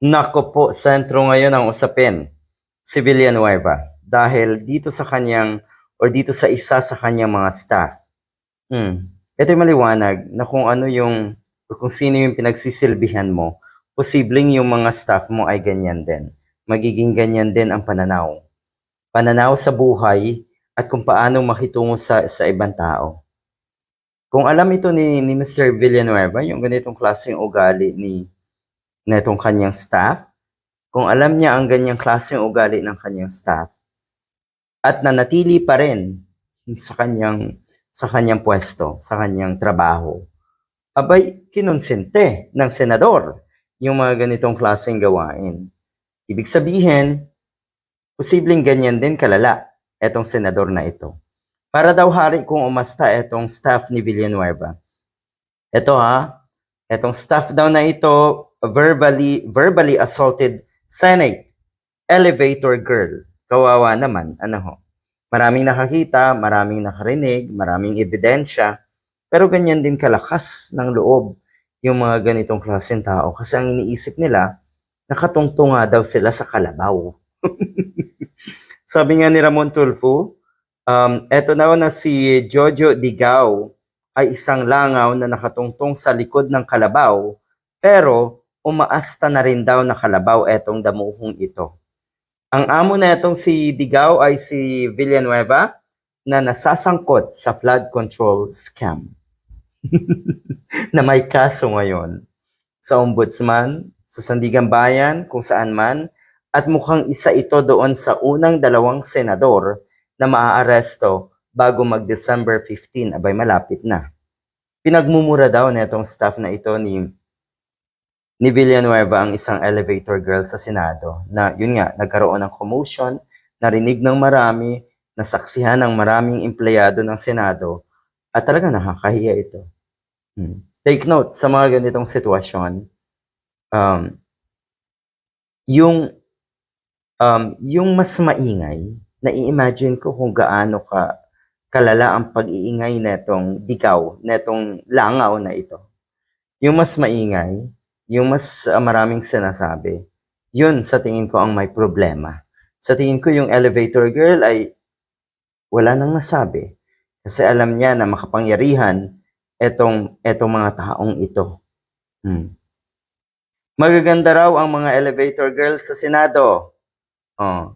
Nako po, sentro ngayon ang usapin, si Villanueva. Dahil dito sa kanyang or dito sa isa sa kanyang mga staff. Ito'y maliwanag na kung ano yung or kung sino yung pinagsisilbihan mo, posibleng yung mga staff mo ay ganyan din. Magiging ganyan din ang pananaw. Pananaw sa buhay at kung paano makitungo sa ibang tao. Kung alam ito ni Mr. Villanueva, yung ganitong klaseng ugali na itong kanyang staff, kung alam niya ang ganyang klaseng ugali ng kanyang staff at nanatili pa rin sa kanyang pwesto, sa kanyang trabaho, abay kinonsente ng senador yung mga ganitong klaseng gawain. Ibig sabihin, posibleng ganyan din kalala etong senador na ito. Para daw hari kung umasta etong staff ni Villanueva. Ito etong staff daw na ito verbally assaulted Senate elevator girl. Kawawa naman, ano ho. Maraming nakakita, maraming nakarinig, maraming ebidensya, pero ganyan din kalakas ng loob yung mga ganitong klaseng tao kasi ang iniisip nila, nakatungtong nga daw sila sa kalabaw. Sabi nga ni Ramon Tulfo, eto na si Jojo Digao ay isang langaw na nakatungtong sa likod ng kalabaw, pero umaasta na rin daw na kalabaw etong damuhong ito. Ang amo na itong si Digao ay si Villanueva na nasasangkot sa flood control scam na may kaso ngayon sa ombudsman, sa Sandigan Bayan, kung saan man, at mukhang isa ito doon sa unang dalawang senador na maaaresto bago mag-December 15, abay malapit na. Pinagmumura daw na itong staff na ito ni Villanueva ang isang elevator girl sa Senado na yun nga, nagkaroon ng commotion, narinig ng marami, nasaksihan ng maraming empleyado ng Senado at talaga nakakahiya ito. Take note sa mga ganitong sitwasyon, yung mas maingay, nai-imagine ko kung gaano kalala ang pag-iingay netong digaw, netong langaw na ito. Yung mas maingay, yung mas maraming sinasabi, yun sa tingin ko ang may problema. Sa tingin ko yung elevator girl ay wala nang nasabi kasi alam niya na makapangyarihan etong mga taong ito. Magaganda raw ang mga elevator girls sa Senado.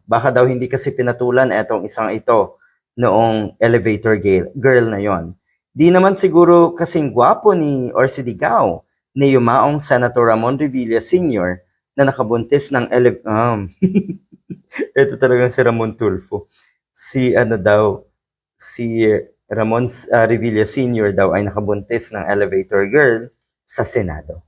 Baka daw hindi kasi pinatulan etong isang ito noong elevator girl na yon. Di naman siguro kasing gwapo or si Digao ni yumaong Senator Ramon Revilla Sr. na nakabuntis ng ito talagang si Ramon Tulfo. Si Ramon Revilla Sr. daw ay nakabuntis ng elevator girl sa Senado.